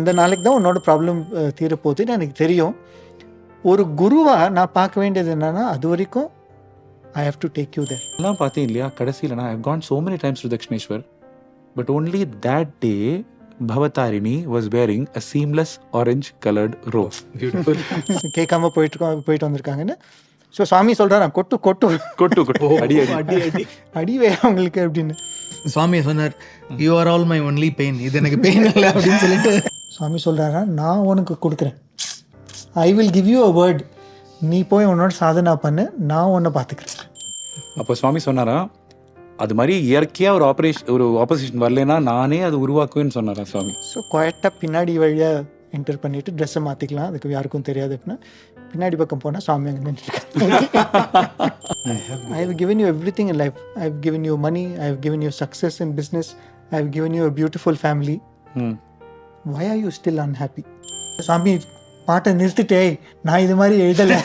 அந்த நாளைக்கு தான் உன்னோட ப்ராப்ளம் தீரப்போகுதுன்னு எனக்கு தெரியும். ஒரு குருவாக நான் பார்க்க வேண்டியது என்னன்னா, அது வரைக்கும் I have to take you there. எல்லாம் பார்த்தேன் இல்லையா, கடைசியில் நான் I have gone so many times to Dakshineswar, but only that day Bhavatarini was wearing a seamless orange colored robe. Beautiful. கேட்காம போயிட்டு வந்திருக்காங்கன்னு. ஸோ சாமி சொல்கிறாராம், கொட்டு கொட்டு கொட்டு கொட்டு அடி அடி அடி அடிவே அவங்களுக்கு அப்படின்னு. சுவாமி சொன்னார், you are all my only pain, இது எனக்கு பெயின் இல்லை அப்படின்னு சொல்லிட்டு சாமி சொல்கிறாரா, நான் உனக்கு கொடுக்குறேன், I will give you a word, நீ போய் உன்னோட சாதனா பண்ணு, நான் உன்னை பார்த்துக்கிறேன். அப்போ சுவாமி சொன்னாரா, அது மாதிரி இயற்கையாக ஒரு ஆப்போசிஷன் வரலன்னா நானே அது உருவாக்குவேன்னு சொன்னாரா சுவாமி. ஸோ குவாய்ட்டாக பின்னாடி வழியாக என்டர் பண்ணிவிட்டு ட்ரெஸ்ஸை மாற்றிக்கலாம், அதுக்கு யாருக்கும் தெரியாது அப்படின்னா பின்னாடி பக்கம் போனால் சாமி அங்கே நின்றுருக்காங்க. I have given you everything in life, I have given you money, I have given you success in business, I have given you a beautiful family, why are you still unhappy? சாமி பாட்டை நிறுத்திட்டே, நான் இது மாதிரி எழுதலை.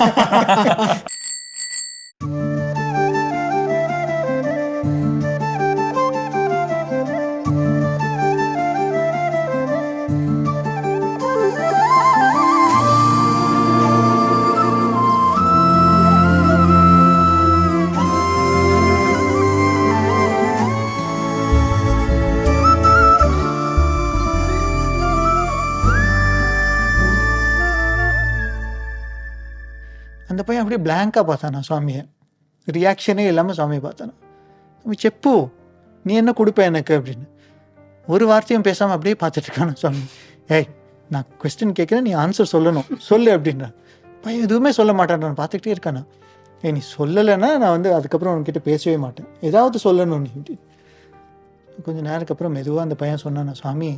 அந்த பையன் அப்படியே பிளாங்காக பார்த்தானா சுவாமியை, ரியாக்ஷனே இல்லாமல் சுவாமியை பார்த்தானா. சுவாமி செப்பு, நீ என்ன கொடுப்ப எனக்கு அப்படின்னு ஒரு வார்த்தையும் பேசாமல் அப்படியே பார்த்துட்ருக்கானா சுவாமி. ஏய், நான் கொஸ்டின் கேட்குறேன், நீ ஆன்சர் சொல்லணும், சொல்லு அப்படின்னா. பையன் எதுவுமே சொல்ல மாட்டான், நான் பார்த்துக்கிட்டே இருக்கானா. ஏய், நீ சொல்லலைன்னா நான் அதுக்கப்புறம் உன்கிட்ட பேசவே மாட்டேன், ஏதாவது சொல்லணும் நீ அப்படின்னு. கொஞ்சம் நேரத்துக்கு அப்புறம் மெதுவாக அந்த பையன் சொன்னானா, சுவாமி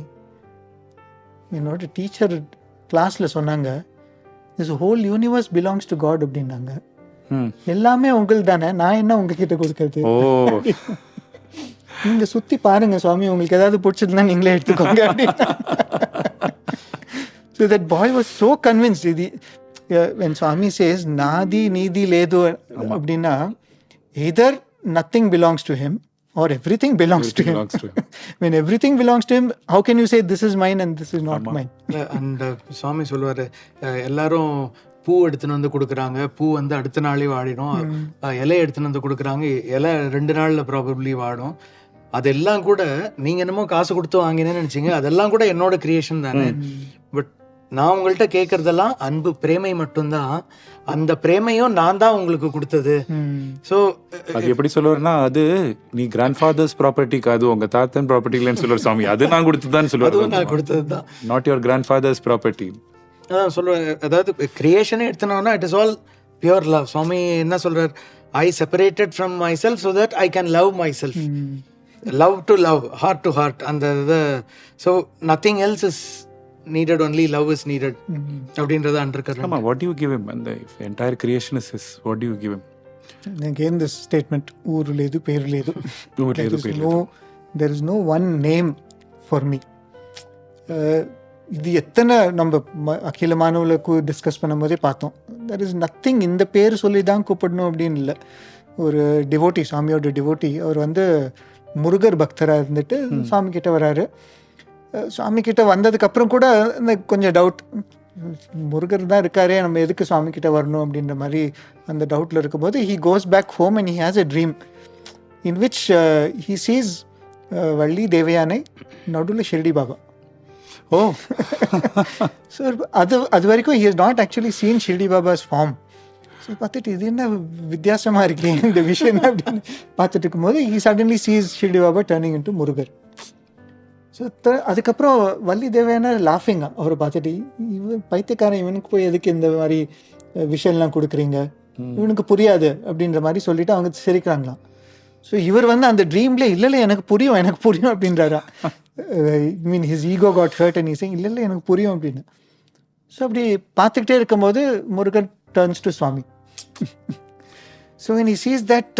என்னோட டீச்சர் கிளாஸில் சொன்னாங்க, this whole universe belongs to God அப்படின்னாங்க. எல்லாமே உங்களுக்கு தானே, நான் என்ன உங்ககிட்ட கொடுக்கறது? நீங்க சுத்தி பாருங்க சுவாமி, உங்களுக்கு ஏதாவது பிடிச்சதுன்னா நீங்களே எடுத்துக்கோங்க அப்படின்னா. So that boy was so convinced. When Swami says nadi needi ledu அப்படின்னா, either nothing belongs to him or everything belongs to him. When everything belongs to him, how can you say this is mine and this is not mine? And சுவாமி சொல்லுவாரு, எல்லாரும் பூ எடுத்துன்னு வந்து கொடுக்குறாங்க, பூ வந்து அடுத்த நாளே வாடிடும், இலை எடுத்துன்னு வந்து கொடுக்குறாங்க, இலை 2 நாள்ல ப்ராபப்ளி வாடும். அதெல்லாம் கூட நீங்க என்னமோ காசு கொடுத்து வாங்கினேன்னு நினைச்சீங்க, அதெல்லாம் கூட என்னோட கிரியேஷன் தானே. பட் நான் உங்கள்கிட்ட கேட்கறதெல்லாம் அன்பு, பிரேமை மட்டும்தான். அந்த பிரேமையும் நான் தான் உங்களுக்கு கொடுத்தது. ஸோ அது எப்படி சொல்லுவாருன்னா, அது நீ கிராண்ட் ஃபாதர்ஸ் ப்ராப்பர்ட்டிக்கு, அது உங்க தாத்தன் ப்ராப்பர்ட்டிலன்னு சொல்லுவார் சுவாமி. அது நான் கொடுத்ததுதான் சொல்லுவார், நான் கொடுத்தது தான், not your grandfather's property. அதான் சொல்லுவார். அதாவது கிரியேஷனே எடுத்தோம்னா it is all pure love. Swami என்ன சொல்றார், I separated from myself so that I can love myself. Love to love, heart to heart, அந்த இது. So nothing else is needed, only love is needed அப்படின்றத undercurrent. ஆமா, what do you give him? And the entire creation is his. What do you give him? Again this statement, ఊరు లేదు పేరు లేదు, there is no one name for me. இது எத்தனை நம்ம அகில மாணவர்களுக்கு டிஸ்கஸ் பண்ணும்போதே பார்த்தோம். there is nothing, இந்த பேர் சொல்லி தான் கூப்பிடணும் அப்படின்னு இல்லை. ஒரு டிவோட்டி, சாமியோட டிவோட்டி, அவர் முருகர் பக்தராக இருந்துட்டு சாமி கிட்ட வராரு. சுவாமி கிட்ட வந்ததுக்கப்புறம் கூட கொஞ்சம் டவுட், முருகர் தான் இருக்காரே, நம்ம எதுக்கு சுவாமி கிட்ட வரணும் அப்படின்ற மாதிரி அந்த டவுட்டில் இருக்கும்போது he goes back home and he has a dream in which he sees Valli Devayanai, நடுவில் ஷிர்டி பாபா. ஓ, ஸோ அது வரைக்கும் he has not actually seen Shirdi பாபாஸ் ஃபார்ம். ஸோ பார்த்துட்டு இது என்ன வித்தியாசமாக இருக்கே இந்த விஷயம் அப்படின்னு பார்த்துட்டு இருக்கும்போது he suddenly sees Shirdi Baba turning into Murugar. So அதுக்கப்புறம் வள்ளி தேவையான லாஃபிங்கா அவரை பார்த்துட்டு, இவன் பைத்தியக்காரன், இவனுக்கு போய் எதுக்கு இந்த மாதிரி விஷயம்லாம் கொடுக்குறீங்க, இவனுக்கு புரியாது அப்படின்ற மாதிரி சொல்லிட்டு அவங்க சிரிக்கிறாங்களாம். ஸோ இவர் அந்த ட்ரீம்ல இல்லை எனக்கு புரியும் அப்படின்றாரா. Mean his ego got hurt and ஹீசிங், இல்லை எனக்கு புரியும் அப்படின்னு. ஸோ அப்படி பார்த்துக்கிட்டே இருக்கும்போது Murugan turns to Swami. So when he sees that,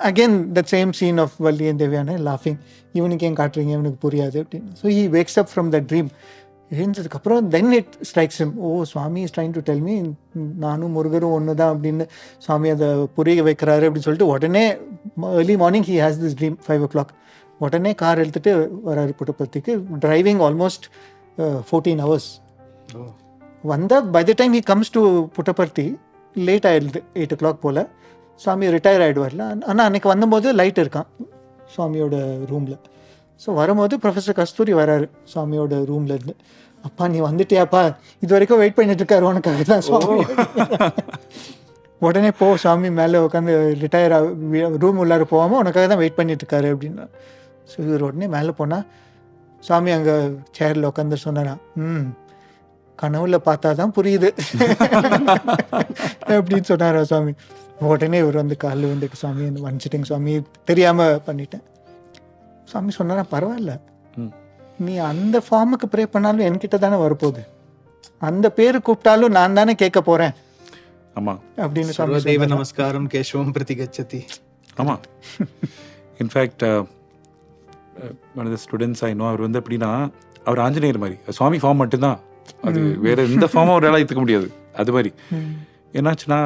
again that same scene of Valli and Devyana laughing, இவனுக்கு ஏன் காட்டுறீங்க, இவனுக்கு புரியாது அப்படின்னு. So he wakes up from that dream. எழுந்ததுக்கப்புறம் then it strikes him, oh Swami is trying to tell me நானும் முருகரும் ஒன்று தான் அப்படின்னு சுவாமி அதை புரிய வைக்கிறாரு அப்படின்னு சொல்லிட்டு உடனே early morning he has this dream 5 o'clock. உடனே கார் எடுத்துகிட்டு வராரு புட்டபர்த்திக்கு, டிரைவிங் ஆல்மோஸ்ட் 14 hours. ஓ வந்தால் by the time he comes to Puttaparthi late ஆகிடுது 8 o'clock போல். சுவாமி ரிட்டையர் ஆகிடுவார்ல. ஆனால் அன்றைக்கி வந்தபோது லைட் இருக்கான் சுவாமியோட ரூமில். ஸோ வரும்போது ப்ரொஃபஸர் கஸ்தூரி வராரு சுவாமியோட ரூம்லேருந்து. அப்பா நீ வந்துட்டியாப்பா, இது வரைக்கும் வெயிட் பண்ணிட்டு இருக்காரு உனக்காக தான் சுவாமி. உடனே போ சுவாமி மேலே உட்காந்து ரிட்டையர் ரூம் உள்ளார போகாமல் உனக்காக தான் வெயிட் பண்ணிட்டு இருக்காரு அப்படின்னா. ஸோ இவர் உடனே மேலே போனால் சுவாமி அங்கே சேரில் உட்காந்து சொன்னாரா, கனவுல பார்த்தா தான் புரியுது அப்படின்னு சொன்னாரா சுவாமி. உடனே இவர் வந்து காலில் வந்துட்டு சுவாமி வந்துச்சிட்டிங்க சுவாமி, தெரியாமல் பண்ணிட்டேன். சுவாமி சொன்னாரா, பரவாயில்ல, நீ அந்த ஃபார்முக்கு ப்ரே பண்ணாலும் என்கிட்ட தானே வரப்போகுது, அந்த பேரு கூப்பிட்டாலும் நான் தானே கேட்க போகிறேன். ஆமாம் அப்படின்னு சர்வதேவ நமஸ்காரம் கேசவம் பிரதி கச்சதி. ஆமாம். In fact one of the students I know, அவர் வந்து எப்படின்னா அவர் ஆஞ்சநேயர் மாதிரி, சுவாமி ஃபார்ம் மட்டும்தான், அது வேற எந்த ஃபார்மும் அவரால் ஏற்றுக்க முடியாது. அது மாதிரி என்னாச்சுன்னா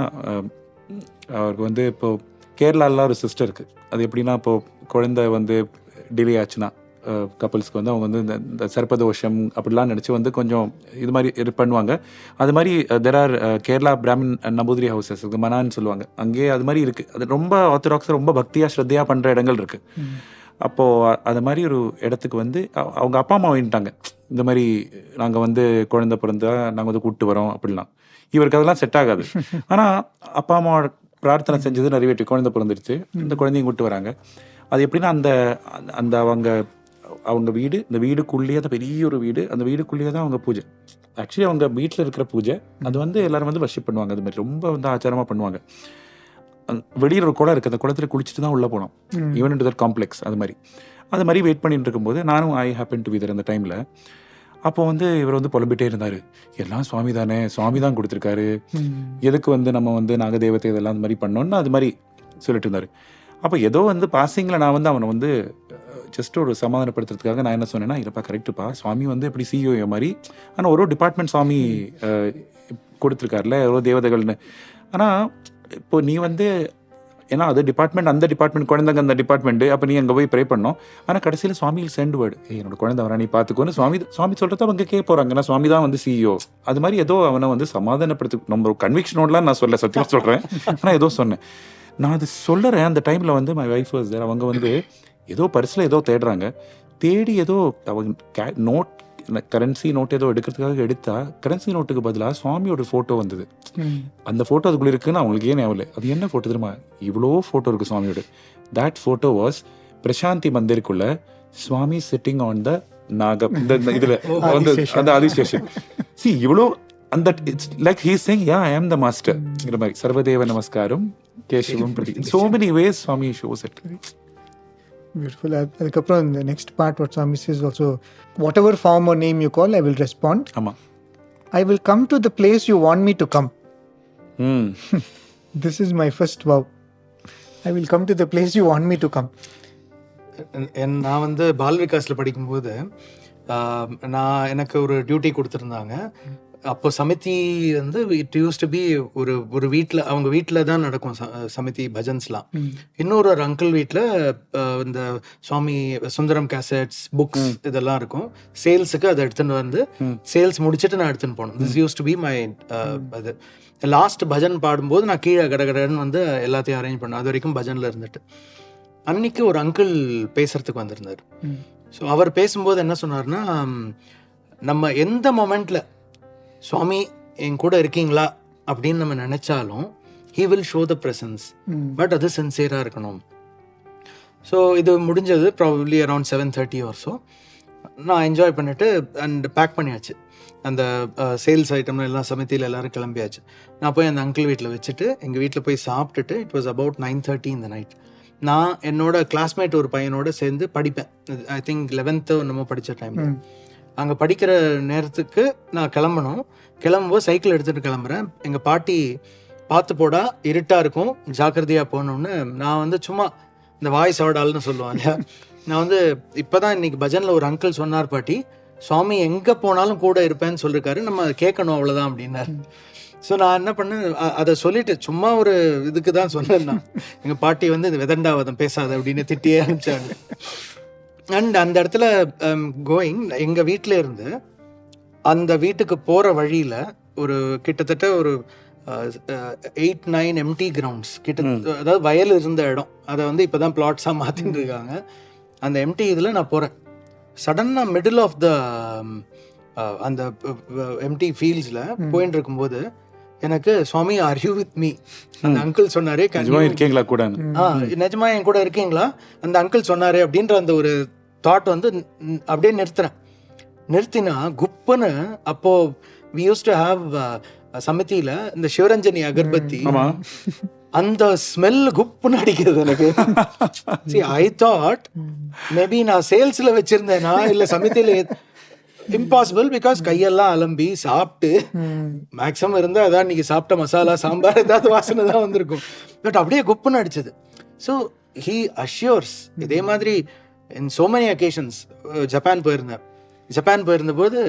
அவருக்கு வந்து இப்போது கேரளாலாம் ஒரு சிஸ்டர் இருக்குது. அது எப்படின்னா இப்போது குழந்தை வந்து டிலே ஆச்சுன்னா கப்புள்ஸ்க்கு வந்து அவங்க வந்து இந்த சர்ப்பதோஷம் அப்படிலாம் நினச்சி வந்து கொஞ்சம் இது மாதிரி பண்ணுவாங்க. அது மாதிரி there are Kerala Brahmin Namboothiri houses இருக்குது, மனான்னு சொல்லுவாங்க, அங்கேயே அது மாதிரி இருக்குது. அது ரொம்ப ஆர்த்தடாக்ஸாக ரொம்ப பக்தியாக ஸ்ரத்தையாக பண்ணுற இடங்கள் இருக்குது. அப்போது அது மாதிரி ஒரு இடத்துக்கு வந்து அவங்க அப்பா அம்மா வேண்டிட்டாங்க, இந்த மாதிரி நாங்கள் வந்து குழந்தை பிறந்தா நாங்கள் வந்து கூப்பிட்டு வரோம் அப்படிலாம். இவருக்கு அதெல்லாம் செட் ஆகாது. ஆனால் அப்பா அம்மா பிரார்த்தனை செஞ்சது நிறைவேற்றி குழந்தை பிறந்துடுச்சு, இந்த குழந்தையும் கூப்பிட்டு வராங்க. அது எப்படின்னா அந்த அந்த அவங்க வீடு, இந்த வீடுக்குள்ளேயே தான் பெரிய ஒரு வீடு, அந்த வீடுக்குள்ளேயே தான் அவங்க பூஜை. ஆக்சுவலி அவங்க வீட்டில் இருக்கிற பூஜை அது வந்து எல்லாரும் வந்து வர்ஷிப் பண்ணுவாங்க. அது மாதிரி ரொம்ப வந்து ஆச்சாரமாக பண்ணுவாங்க. வெளியில் ஒரு குளம் இருக்குது, அந்த குளத்தில் குளிச்சுட்டு தான் உள்ளே போனோம், even in to that complex. அது மாதிரி வெயிட் பண்ணிட்டு இருக்கும்போது நானும் I happen to be there அந்த டைமில். அப்போ வந்து இவர் வந்து புலம்பிட்டே இருந்தார், எல்லாம் சுவாமி தானே, சுவாமி தான் கொடுத்துருக்காரு, எதுக்கு வந்து நம்ம வந்து நாகதேவத்தை இதெல்லாம் அந்த மாதிரி பண்ணோன்னு அது மாதிரி சொல்லிட்டு இருந்தார். அப்போ ஏதோ வந்து பாசிங்கில் நான் வந்து அவனை வந்து ஜஸ்ட் ஒரு சமாதானப்படுத்துறதுக்காக நான் என்ன சொன்னேன்னா, இல்லைப்பா கரெக்டுப்பா, சுவாமி வந்து எப்படி சிஇஓ மாதிரி, ஆனால் ஒரு டிபார்ட்மெண்ட் சுவாமி கொடுத்துருக்காருல ஒரு தேவதைகள்னு. ஆனால் இப்போ நீ வந்து ஏன்னா அது டிபார்ட்மெண்ட், அந்த டிபார்ட்மெண்ட் குழந்தைங்க அந்த டிபார்ட்மெண்ட்டு, அப்போ நீ அங்கே போய் ப்ரே பண்ணோம். ஆனால் கடைசியில் சுவாமியில் சென்ட் வேர்டு, என்னோட குழந்தை வரா நீ பார்த்துக்கோன்னு சுவாமி சொல்கிறத அவங்க கேட்க போகிறாங்க. ஏன்னா சுவாமி தான் வந்து சிஇஓ. அது மாதிரி ஏதோ அவனை வந்து சமாதானப்படுத்து, நம்ம கன்விக்ஷனோடலாம் நான் சொல்ல சத்தியமாக சொல்கிறேன், ஆனால் ஏதோ சொன்னேன். நான் அது சொல்லுறேன். அந்த டைமில் வந்து மை வைஃப் வாஸ் தேர். அவங்க வந்து ஏதோ பர்ஸில் ஏதோ தேடுறாங்க, தேடி ஏதோ அவங்க நோட் கரன்சி நோட் ஏதோ எடுக்கிறதுக்காக எடுத்தா கரன்சி நோட்டுக்கு பதிலாக சுவாமியோட ஃபோட்டோ வந்தது. அந்த ஃபோட்டோ அதுக்குள்ளே இருக்குன்னு அவங்களுக்கு ஏன் ஞாபகம். அது என்ன ஃபோட்டோ தெரியுமா? இவ்வளோ ஃபோட்டோ இருக்குது சுவாமியோட. தட் ஃபோட்டோ வாஸ் பிரசாந்தி மந்திருக்குள்ள சுவாமி சிட்டிங் ஆன் த நாக இதில் வந்து அந்த ஆதிசேஷன். சி இவ்வளோ அந்த it's like he saying yeah I am the மாஸ்டர்ங்கிற மாதிரி. சர்வதேவ நமஸ்காரம் கேசவம் பிரதி. So many ways Swami shows it. Beautiful. அதுக்கப்புறம் இந்த next part what Swami says also, whatever form or name you call I will respond. ஆமா. I will come to the place you want me to come. This is my first vow. I will come to the place you want me to come. நான் வந்து பால் விகாஸில் படிக்கும்போது எனக்கு ஒரு duty கொடுத்துருந்தாங்க. அப்போ சமிதி வந்து it use to be ஒரு வீட்டில், அவங்க வீட்டில் தான் நடக்கும் சமிதி பஜன்ஸ்லாம். இன்னொரு அங்கிள் வீட்டில் இந்த சுவாமி சுந்தரம் கேசட்ஸ் புக்ஸ் இதெல்லாம் இருக்கும். சேல்ஸுக்கு அதை எடுத்துன்னு வந்து சேல்ஸ் முடிச்சுட்டு நான் எடுத்துன்னு போனேன். This use to be my அது லாஸ்ட் பஜன் பாடும்போது நான் கீழே கடகடன்னு வந்து எல்லாத்தையும் அரேஞ்ச் பண்ணேன். அது வரைக்கும் பஜனில் இருந்துட்டு அன்னைக்கு ஒரு அங்கிள் பேசுறதுக்கு வந்திருந்தார். ஸோ அவர் பேசும்போது என்ன சொன்னார்னா, நம்ம எந்த மொமெண்ட்ல சுவாமி என் கூட இருக்கீங்களா அப்படின்னு நம்ம நினைச்சாலும் he will show the presence, but அது சின்சியராக இருக்கணும். ஸோ இது முடிஞ்சது ப்ராபப்ளி அரௌண்ட் 7:30 or so. நான் என்ஜாய் பண்ணிட்டு அண்ட் பேக் பண்ணியாச்சு. அந்த சேல்ஸ் ஐட்டம் எல்லாம் சமிதியில் எல்லாரும் கிளம்பியாச்சு. நான் போய் அந்த அங்கிள் வீட்டில் வச்சுட்டு எங்கள் வீட்டில் போய் சாப்பிட்டுட்டு it was about 9:30 in the night. நான் என்னோட கிளாஸ்மேட் ஒரு பையனோட சேர்ந்து படிப்பேன். ஐ திங்க் 11th நம்ம படித்த டைமில். அங்கே படிக்கிற நேரத்துக்கு நான் கிளம்பும்போது சைக்கிள் எடுத்துகிட்டு கிளம்புறேன். எங்கள் பாட்டி பார்த்து போடா இருட்டாக இருக்கும் ஜாக்கிரதையாக போகணுன்னு நான் வந்து சும்மா இந்த வாய்ஸ் ஆடால்னு சொல்லுவாங்க. நான் வந்து இப்போ தான் இன்றைக்கி பஜனில் ஒரு அங்கிள் சொன்னார், பாட்டி சுவாமி எங்கே போனாலும் கூட இருப்பேன்னு சொல்லியிருக்காரு, நம்ம அதை கேட்கணும் அவ்வளோதான் அப்படின்னாரு. ஸோ நான் என்ன பண்ணேன், அதை சொல்லிட்டு சும்மா ஒரு இதுக்கு தான் சொன்னேன். நான் எங்கள் பாட்டி வந்து இது விதண்டாவதம் பேசாத அப்படின்னு திட்டியே அனுப்பிச்சாங்க. அண்ட் அந்த இடத்துல கோயிங் எங்கள் வீட்டில் இருந்து அந்த வீட்டுக்கு போகிற வழியில் ஒரு கிட்டத்தட்ட ஒரு 8-9 எம்டி கிரவுண்ட்ஸ் அதாவது வயல் இருந்த இடம், அதை வந்து இப்போ தான் பிளாட்ஸாக மாற்றிட்டு இருக்காங்க. அந்த எம்டி இதில் நான் போகிறேன். சடனாக மிடில் ஆஃப் த அந்த எம்டி ஃபீல்ட்ஸில் போயிட்டு இருக்கும்போது எனக்கு சுவாமி ஆர் யூ வித் மீ அந்த அங்கிள் சொன்னாரே, இருக்கீங்களா கூட, நிஜமா என் கூட இருக்கீங்களா அந்த அங்கிள் சொன்னாரே அப்படின்ற அந்த ஒரு தாட் வந்து அப்படியே நிறுத்தினா குப்புன்னு. அப்போ we used to have சமிதியில இந்த சிவரஞ்சனி அகர்பத்தி, அந்த ஸ்மெல் குப்புன்னு அடிக்கிறது எனக்கு. See, I thought மேபி நான் சேல்ஸ்ல வச்சிருந்தேனா இல்ல சமிதியில, இம்பாசிபிள். பிகாஸ் கையெல்லாம் அலம்பி சாப்பிட்டு மேக்ஸிமம் இருந்தா அதான் இன்னைக்கு சாப்பிட்ட மசாலா சாம்பார் ஏதாவது வாசனை தான் வந்திருக்கும். பட் அப்படியே குப்புன்னு அடிச்சது. So he assures. இதே மாதிரி in so many occasions Japan போயிருந்த போது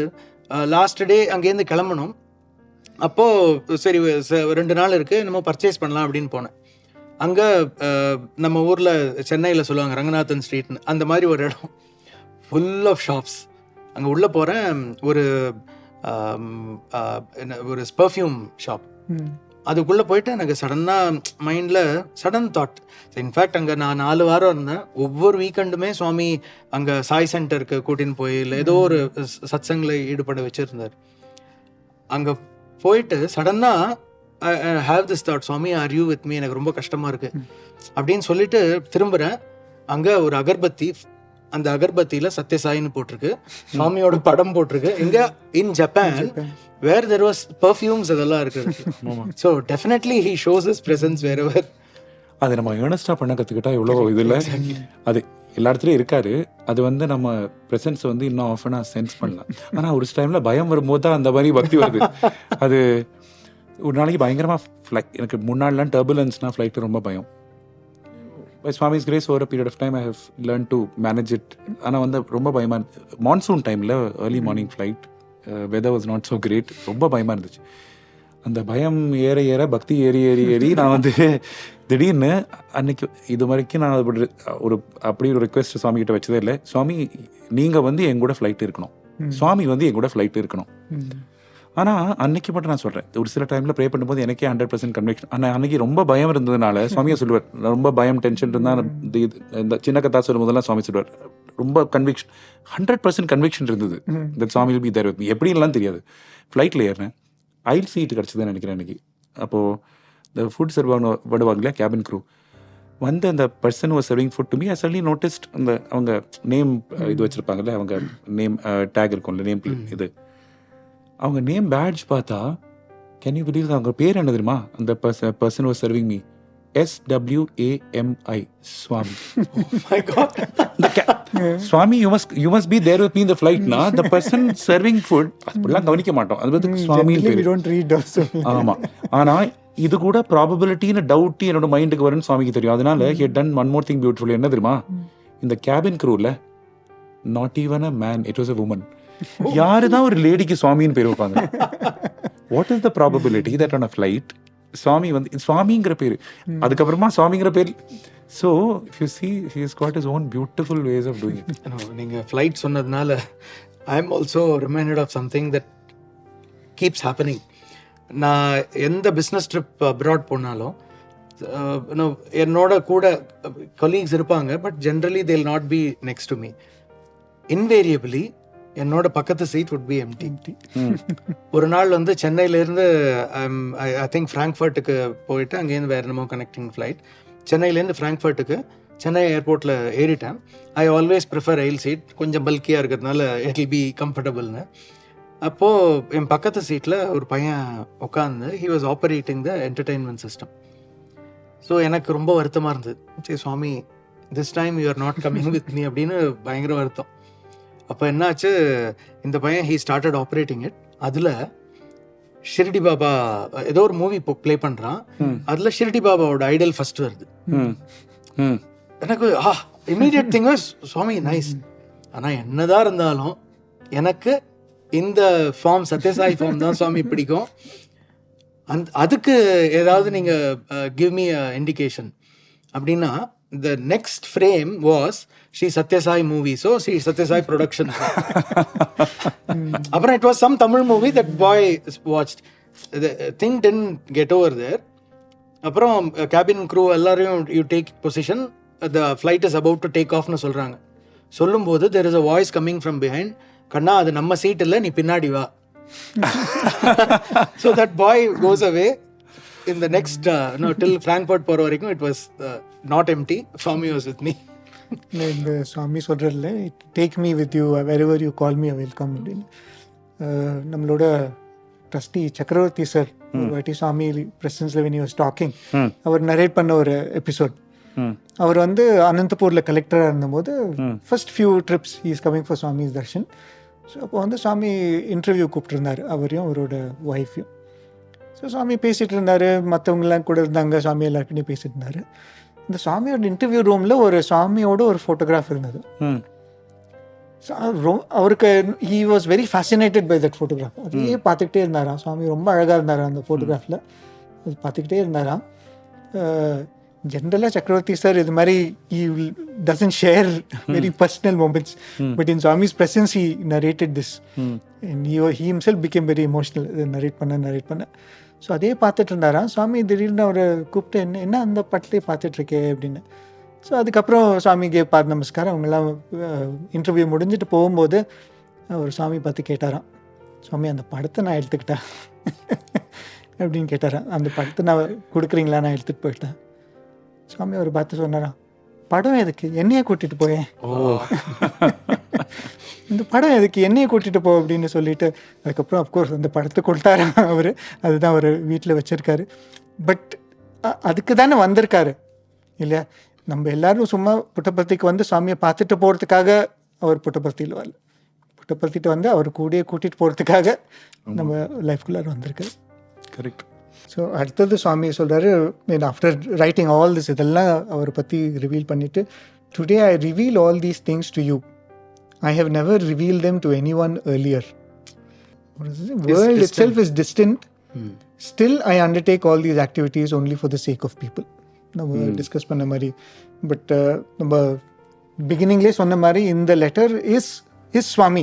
லாஸ்ட் டே அங்கேருந்து கிளம்பணும். அப்போது சரி 2 நாள் இருக்குது, நம்ம பர்ச்சேஸ் பண்ணலாம் அப்படின்னு போனேன். அங்கே நம்ம ஊரில் சென்னையில் சொல்லுவாங்க ரங்கநாதன் ஸ்ட்ரீட்னு, அந்த மாதிரி ஒரு இடம் ஃபுல் ஆஃப் ஷாப்ஸ். அங்கே உள்ளே போகிறேன், ஒரு பர்ஃப்யூம் ஷாப். அதுக்குள்ளே போயிட்டு எனக்கு மைண்டில் சடன் தாட். இன்ஃபேக்ட் அங்கே நான் 4 வாரம் இருந்தேன். ஒவ்வொரு வீக்கெண்டுமே சுவாமி அங்கே சாய் சென்டருக்கு கூட்டின்னு போய் இல்லை ஏதோ ஒரு சத்சங்கில் ஈடுபட வச்சுருந்தார். அங்கே போயிட்டு சடனாக I have this thought, Swami are you with me, எனக்கு ரொம்ப கஷ்டமாக இருக்குது அப்படின்னு சொல்லிட்டு திரும்புகிறேன். அங்கே ஒரு அகர்பத்தி, அந்த அகர்பத்தியில் சத்யசாயின்னு போட்டிருக்கு, சுவாமியோட படம் போட்டிருக்கு. எங்கே in Japan where there was perfumes அதெல்லாம் இருக்குது. So definitely he shows his presence wherever. அது நம்ம ஏர்னஸ்டாக பண்ண கற்றுக்கிட்டா எவ்வளோ இது இல்லை, அது எல்லா இடத்துலையும் இருக்காரு. அது வந்து நம்ம ப்ரெசன்ஸ் வந்து இன்னும் ஆஃபனாக சென்ஸ் பண்ணலாம். ஆனால் ஒரு டைமில் பயம் வரும்போது தான் அந்த மாதிரி பக்தி வருது. அது ஒரு நாளைக்கு பயங்கரமாக எனக்கு முன்னாடிலாம் டர்புலன்ஸ்னால் ஃப்ளைட்டு ரொம்ப பயம். By Swami's grace over period of time I have learn to manage it. ஆனால் வந்து ரொம்ப பயமாக இருந்துச்சு. மான்சூன் டைமில் early morning flight, weather was not so great, ரொம்ப பயமாக இருந்துச்சு. அந்த பயம் ஏற பக்தி ஏறி நான் வந்து திடீர்னு அன்னைக்கு இது வரைக்கும் நான் அப்படி ஒரு ரிக்வெஸ்ட் சுவாமி கிட்ட வச்சதே இல்லை. சுவாமி நீங்கள் வந்து என் கூட ஃப்ளைட் இருக்கணும், சுவாமி வந்து என் கூட ஃப்ளைட் இருக்கணும். ஆனால் அன்னைக்கு மட்டும் நான் சொல்கிறேன், ஒரு சில டைமில் ப்ரே பண்ணும்போது எனக்கே 100% கன்விக்ஷன். ஆனால் அன்னைக்கு ரொம்ப பயம் இருந்ததுனால சுவாமியை சொல்லுவார், ரொம்ப பயம் டென்ஷன் இருந்தால் இந்த சின்ன கதா சொல்லும் போதெல்லாம் சுவாமி சொல்லுவார், ரொம்ப கன்விக்ஷன் 100% கன்விக்ஷன் இருந்தது. இந்த Swami will be there with me. எப்படின்லாம் தெரியாது. ஃப்ளைட்டில் ஏறினேன், ஐல் சீட் கிடச்சிதுன்னு நினைக்கிறேன் அன்றைக்கி. அப்போது இந்த ஃபுட் சர்வ் பண்ணுவாங்க இல்லையா கேபின் க்ரூ, வந்து அந்த person was serving food to me. I suddenly noticed அந்த அவங்க நேம் இது வச்சுருப்பாங்கல்ல, அவங்க நேம் டேக் இருக்கும்ல, நேம் இது, அவங்க நேம் பேட்ஜ் பார்த்தா கேன் யூ பிலீவ் அவங்க பேர் என்ன தெரியுமா? அந்த person was serving me SWAMI, Swami. Oh my God. Swami, you must be there with me in the flight na. The person serving food அதெல்லாம் கவனிக்க மாட்டோம். அது வந்து சுவாமி we don't read also. ஆமா. ஆனா இது கூட ப்ராபபிலிட்டின்னு டவுட் என்னோட மைண்டுக்கு வரும்னு சுவாமிக்கு தெரியும். அதனால he had done one more thing beautiful. என்ன தெரியுமா? இந்த கேபின் க்ரூல not even a man, it was a woman. யாருதான் ஒரு லேடிக்கு சுவாமின்னு பேர் வைப்பாங்க? What is the probability that on a flight சுவாமி வந்து சுவாமிங்கிற பேர், அதுக்கப்புறமா சுவாமிங்கிற பேர். So if you see he has got his own beautiful ways of doing it. நீங்கள் ஃப்ளைட் சொன்னதுனால I am also reminded of something that keeps happening. நான் எந்த business trip abroad போனாலும் என்னோட கூட கொலீக்ஸ் இருப்பாங்க, but generally they will not be next to me. Invariably என்னோட பக்கத்து சீட் வுட் பி எம்டி. ஒரு நாள் வந்து சென்னையிலேருந்து ஐ திங்க் ஃப்ராங்க்ஃபர்ட்டுக்கு போயிட்டு அங்கேருந்து வேறு என்னமோ கனெக்டிங் ஃப்ளைட், சென்னையிலேருந்து ஃப்ராங்க்ஃபர்ட்டுக்கு சென்னை ஏர்போர்ட்டில் ஏறிட்டேன். I always prefer aisle seat, கொஞ்சம் பல்கியாக இருக்கிறதுனால இட் வில் பி கம்ஃபர்டபுள்னு. அப்போது என் பக்கத்து சீட்டில் ஒரு பையன் உட்காந்து he was operating the entertainment system. So எனக்கு ரொம்ப வருத்தமாக இருந்தது. சரி Swami, this time you are not coming with me அப்படின்னு பயங்கர வருத்தம். அப்போ என்னாச்சு, இந்த பையன் ஹீ ஸ்டார்டட் ஆப்ரேட்டிங் இட். அதில் ஷிர்டி பாபா ஏதோ ஒரு மூவி இப்போ ப்ளே பண்ணுறான், அதில் ஷிர்டி பாபாவோட ஐடல் ஃபர்ஸ்ட் வருது. எனக்கு immediate thing was Swami nice. ஆனால் என்னதான் இருந்தாலும் எனக்கு இந்த ஃபார்ம் சத்யசாய் ஃபார்ம் தான் சுவாமி பிடிக்கும். அதுக்கு ஏதாவது நீங்கள் கிவ் மீ இண்டிகேஷன் அப்படின்னா the next frame was Sri Satya Sai movie, so Sri Satya Sai production. Apra it was some Tamil movie that boy watched. The thing didn't get over there. அப்புறம் cabin crew எல்லாரையும் you take position, the flight is about to take off னு சொல்கிறாங்க. சொல்லும்போது there is a voice coming from behind, கண்ணா அது நம்ம seat இல்லை, நீ பின்னாடி வா. So that boy goes away. In the next till Frankfurt போகிற வரைக்கும் it was not empty. Swami was with me. இந்த சுவாமி சொல்கிறதில்ல, take me with you wherever you call me welcome அப்படின்னு. நம்மளோட ட்ரஸ்டி சக்கரவர்த்தி சார் ஒரு வாட்டி சுவாமி பிரசன்ஸில் வென் யூ வாஸ் டாக்கிங் அவர் நரேட் பண்ண ஒரு எபிசோட். அவர் வந்து அனந்தபூரில் கலெக்டராக இருந்தபோது first few trips is coming for Swami's darshan. So அப்போ வந்து சுவாமி இன்டர்வியூ கூப்பிட்டுருந்தார் அவரையும் அவரோட ஒய்ஃபையும். ஸோ சுவாமி பேசிகிட்டு இருந்தார், மற்றவங்களாம் கூட இருந்தாங்க, சுவாமி எல்லாருக்கிட்டையும் பேசிட்டு இருந்தார். இந்த சுவாமியோட இன்டர்வியூ ரூமில் ஒரு சுவாமியோட ஒரு ஃபோட்டோகிராஃப் இருந்தது. அவருக்கு he was very fascinated by that photograph. அதையே பார்த்துக்கிட்டே இருந்தாராம். சுவாமி ரொம்ப அழகாக இருந்தாராம் அந்த ஃபோட்டோகிராஃபில், அது பார்த்துக்கிட்டே இருந்தாராம். ஜென்ரலாக சக்கரவர்த்தி சார் இது மாதிரி he doesn't share very personal moments, but in Swami's presence he narrated this and he himself became very emotional. Narrate பண்ண ஸோ அதே பார்த்துட்டு இருந்தாராம். சுவாமி திடீர்னு அவரை கூப்பிட்டு என்ன அந்த படத்தையே பார்த்துட்ருக்கே அப்படின்னு. ஸோ அதுக்கப்புறம் சுவாமி பாத நமஸ்காரம். அவங்கெல்லாம் இன்டர்வியூ முடிஞ்சுட்டு போகும்போது அவர் சுவாமி பார்த்து கேட்டாராம், சுவாமி அந்த படத்தை நான் எடுத்துக்கிட்டேன் அப்படின்னு கேட்டாராம். அந்த படத்தை நான் கொடுக்குறீங்களா, நான் எடுத்துகிட்டு போயிட்டேன். சுவாமி அவர் பார்த்து சொன்னாராம், படம் எதுக்கு, என்னையே கூட்டிகிட்டு போயேன், இந்த படம் எதுக்கு, என்னையே கூட்டிகிட்டு போ அப்படின்னு சொல்லிட்டு அதுக்கப்புறம் அஃப்கோர்ஸ் அந்த படத்தை கொடுத்தாரு அவர். அதுதான் அவர் வீட்டில் வச்சுருக்காரு. பட் அதுக்கு தானே வந்திருக்காரு இல்லையா? நம்ம எல்லாரும் சும்மா புட்டபர்த்திக்கு வந்து சுவாமியை பார்த்துட்டு போகிறதுக்காக அவர் புட்டபர்த்தியில் வரல, புட்டபர்த்திட்டு வந்து அவர் கூடயே கூட்டிகிட்டு போகிறதுக்காக நம்ம லைஃப்குள்ளார வந்திருக்காரு. கரெக்ட். ஸோ அடுத்தது சுவாமி சொல்கிறாரு, ஆஃப்டர் ரைட்டிங் ஆல் திஸ் இதெல்லாம் அவரை பற்றி ரிவீல் பண்ணிவிட்டு, today I reveal all these things to you, I have never reveal them to anyone earlier. World itself is distant, still I undertake all these activities only for the sake of people. நம்ம discuss பண்ண மாதிரி. But நம்ம பிகினிங்லேயே சொன்ன மாதிரி இந்த letter is சுவாமி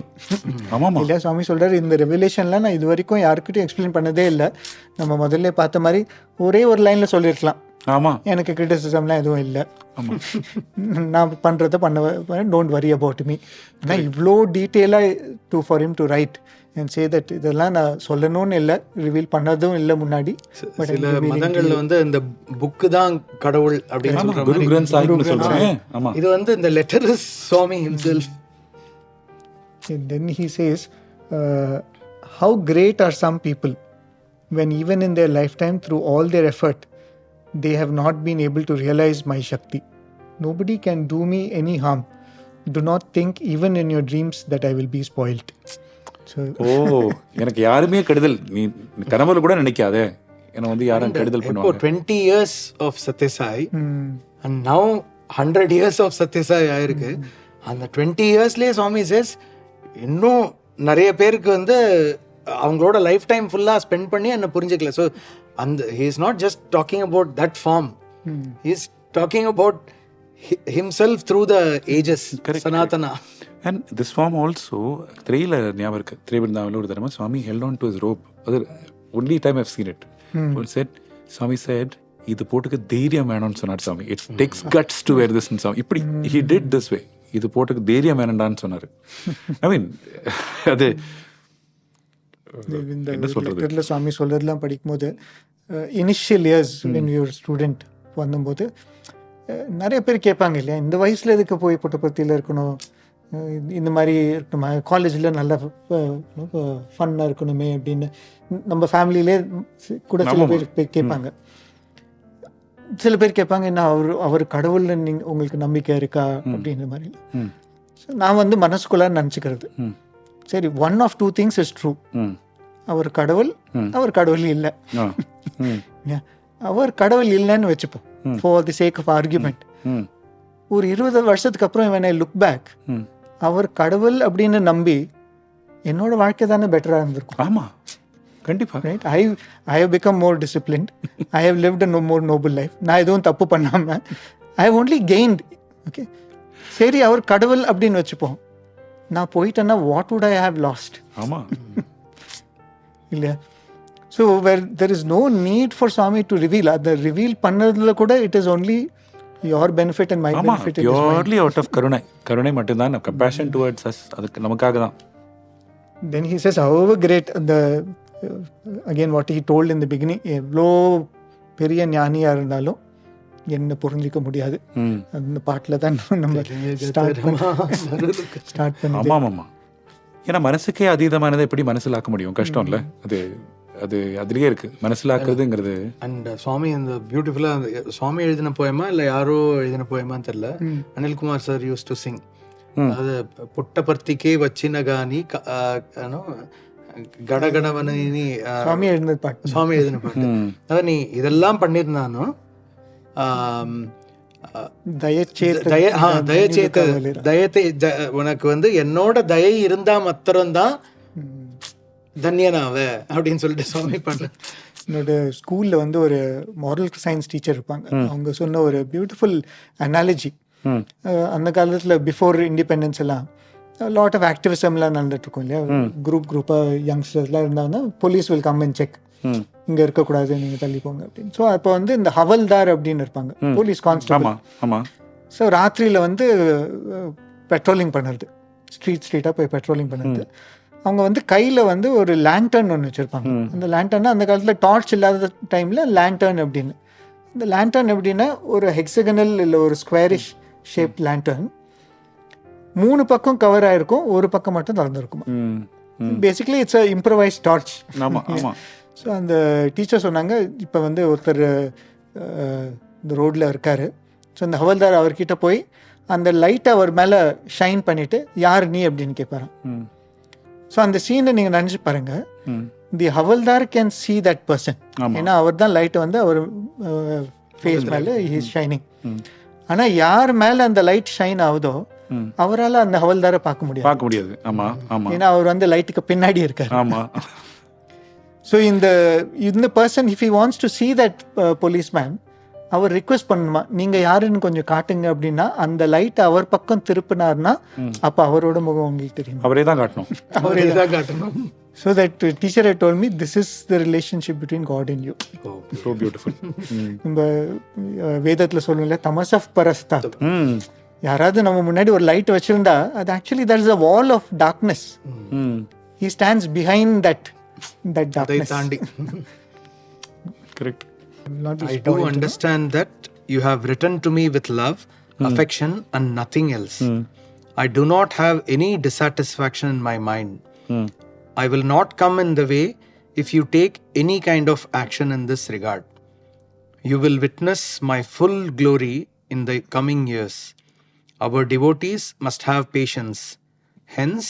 இல்லையா? சுவாமி சொல்கிறார், இந்த ரெவலேஷன்லாம் நான் இது வரைக்கும் யாருக்கிட்டையும் எக்ஸ்பிளைன் பண்ணதே இல்லை. நம்ம முதல்ல பார்த்த மாதிரி ஒரே ஒரு லைனில் சொல்லியிருக்கலாம், ஆமாம் எனக்கு கிரிட்டிசிசம்லாம் எதுவும் இல்லை, நான் பண்ணுறதை பண்ண, டோன்ட் வரி அபவுட் மீ. ஆனால் இவ்வளோ டீட்டெயிலாக for him to right and say that இதெல்லாம் நான் சொல்லணும்னு இல்லை, ரிவீல் பண்ணதும் இல்லை முன்னாடி. சில மதங்கள்ல வந்து இந்த புக்கு தான் கடவுள் அப்படின்னு சொல்றாங்க. இது வந்து இந்த letter is Swami himself. And then he says, how great are some people when even in their lifetime through all their effort they have not been able to realize my Shakti. Nobody can do me any harm. Do not think even in your dreams that I will be spoiled. So எனக்கு யாருமே கெடுதல் நீ கனவுல கூட நினைக்காதே, என்ன வந்து யாரும் கெடுதல் பண்ணுவாங்க. 20 years of Satya Sai and now 100 years of Satya Sai ஆயிருக்கு. அந்த 20 yearsலயே சுவாமி says இன்னும் நிறைய பேருக்கு வந்து அவங்களோட லைஃப் டைம் ஃபுல்லாக ஸ்பெண்ட் பண்ணி என்ன புரிஞ்சுக்கல. ஸோ அந்த he is not just talking about that form, he is talking about himself through the ages. Sanatana. And this form also த்ரீல ஞாபகம் இருக்கு, த்ரீபிருந்தாவில் ஒரு தடவை சுவாமி held on to his rope. அது only time I've seen it. said Swami said இது போட்டுக்கு தைரியம் வேணும்னு சொன்னார் சுவாமி. It takes guts to wear this. இப்படி he did this way. இது போட்டுக்கு தைரியம் வேணான்னு சொன்னார். ஐ மீன் அது என்ன சொல்றது, சுவாமி சொல்றதுலாம் படிக்கும்போது initial years when you're student வந்தபோது நிறைய பேர் கேட்பாங்க இல்லையா, இந்த வயசுல எதுக்கு போய் புட்டபர்த்தியில் இருக்கணும், இந்த மாதிரி இருக்கணுமா, காலேஜில் நல்லா ஃபன்னாக இருக்கணுமே அப்படின்னு நம்ம ஃபேமிலியிலே கூட சில பேர் கேட்பாங்க. சில பேர் கேட்பாங்க, என்ன அவர் கடவுள்ல உங்களுக்கு நம்பிக்கை இருக்கா அப்படின்ற மாதிரி. நான் வந்து மனசுக்குள்ள நினச்சிக்கிறது, சரி one of two things is true, அவர் கடவுள், அவர் கடவுள் இல்லை. அவர் கடவுள் இல்லைன்னு வச்சுப்போம் for the sake of argument. ஒரு 20 வருஷத்துக்கு அப்புறம் when I look back, அவர் கடவுள் அப்படின்னு நம்பி என்னோட வாழ்க்கை தானே பெட்டராக இருந்திருக்கும். ஆமாம், கண்டிப்பாக. Right, I have become more disciplined, I have lived a more noble life. நான் எதுவும் தப்பு பண்ணாமல் I have only gained. Okay, சரி அவர் கடவுள் அப்படின்னு வச்சுப்போம். நான் போயிட்டேன்னா what would I have lost? ஆமா. இல்லையா? So there is no need for Swami to reveal. அதை ரிவீல் பண்ணதுல கூட it is only your benefit and my ஆமா, பெனிஃபிட். பியூர்லி அவுட் ஆஃப் கருணை மட்டும்தான், கம்பேஷன் டுவர்ட்ஸ் அஸ், அதுக்கு நமக்காக தான். Then he says, however great the again what he told in the beginning, எவ்வளோ பெரிய ஞானியா இருந்தாலும் என்ன புரிஞ்சிக்க முடியாது. அந்த பாட்டில் தான் நம்ம ஸ்டார்ட் பண்ணி. ஆமாம் ஆமாம். ஏன்னா மனசுக்கே அதீதமானதை எப்படி மனசிலாக்க முடியும்? கஷ்டம் இல்லை அது. அது அதுலேயே இருக்கு மனசிலாக்குறதுங்கிறது. அண்ட் சுவாமி அந்த பியூட்டிஃபுல்லாக சுவாமி எழுதின போயமா இல்லை யாரோ எழுதின போயமான்னு தெரியல, Anilkumar sir use to Singh. அதாவது புட்டபர்த்திக்கே வச்சின காணி கடகடவனி சுவாமி எழுதின பாட்டு. சுவாமி எழுதின பாட்டு. அதாவது நீ இதெல்லாம் பண்ணியிருந்தானோ உனக்கு வந்து என்னோட தயை இருந்தா மாத்திரம்தான் தன்யனாவ அப்படின்னு சொல்லிட்டு சுவாமி பண்ண. என்னோட ஸ்கூல்ல வந்து ஒரு மாரல் சயின்ஸ் டீச்சர் இருப்பாங்க. அவங்க சொன்ன ஒரு பியூட்டிஃபுல் அனாலஜி. அந்த காலத்துல பிஃபோர் இண்டிபெண்டன்ஸ் எல்லாம் லாட் ஆஃப் ஆக்டிவிசம்லாம் நடந்துட்டு இருக்கும் இல்லையா? குரூப்பாக யங்ஸ்டர்ஸ்லாம் இருந்தாங்கன்னா police will come and check, இங்கே இருக்கக்கூடாது, நீங்கள் தள்ளி போங்க அப்படின்னு. ஸோ அப்போ வந்து இந்த ஹவல்தார் அப்படின்னு இருப்பாங்க, போலீஸ் கான்ஸ்டபிள். ஸோ ராத்திரியில் வந்து பெட்ரோலிங் பண்ணுறது, ஸ்ட்ரீட்டாக போய் பெட்ரோலிங் பண்ணுறது. அவங்க வந்து கையில் வந்து ஒரு லேண்டர்ன் ஒன்று வச்சுருப்பாங்க. அந்த லேண்டர்னா அந்த காலத்தில் டார்ச் இல்லாத டைமில் லேண்டர்ன் அப்படின்னு. இந்த லேண்டர்ன் எப்படின்னா ஒரு ஹெக்ஸகனல் இல்லை ஒரு ஸ்கொயரிஷ் ஷேப் லேண்டர்ன். 3 பக்கம் கவர் ஆகிருக்கும், ஒரு பக்கம் மட்டும் திறந்துருக்குமா. Basically it's a improvise torch. So அந்த டீச்சர் சொன்னாங்க, இப்போ வந்து ஒருத்தர் இந்த ரோட்டில் இருக்கார். ஸோ இந்த ஹவல்தார் அவர்கிட்ட போய் அந்த லைட்டை அவர் மேலே ஷைன் பண்ணிவிட்டு யார் நீ அப்படின்னு கேட்பாரான். ஸோ அந்த சீனை நீங்கள் நினச்சி பாருங்கள். The havildar can see that person. ஏன்னா அவர் தான் லைட்டை வந்து அவர் ஃபேஸ் மேலே he is shining. ஆனால் யார் மேலே அந்த லைட் ஷைன் ஆகுதோ அவரால் அந்த ஹவல்தாரை பார்க்க முடியாது. ஏன்னா அவர் வந்து லைட்டுக்கு பின்னாடி இருக்காரு. ஸோ இந்த person if he wants to see that policeman, அவர் ரிக்வெஸ்ட் பண்ணணுமா, நீங்கள் யாருன்னு கொஞ்சம் காட்டுங்க அப்படின்னா அந்த லைட் அவர் பக்கம் திருப்பினார்னா அப்போ அவரோட முகம் உங்களுக்கு தெரியும், அவரே தான் காட்டணும். So that teacher had told me this is the relationship between God and you. Oh, so beautiful. நம்ம வேதத்தில் சொல்லல தமஸ் ஆஃப் பரஸ்தா. யாராவது நம்ம முன்னாடி ஒரு லைட் வச்சிருந்தா அது actually there is a wall of darkness. He stands behind that darkness. Correct. I do understand that you have written to me with love, affection and nothing else. I do not have any dissatisfaction in my mind. I will not come in the way if you take any kind of action in this regard. You will witness my full glory in the coming years. Our devotees must have patience. Hence,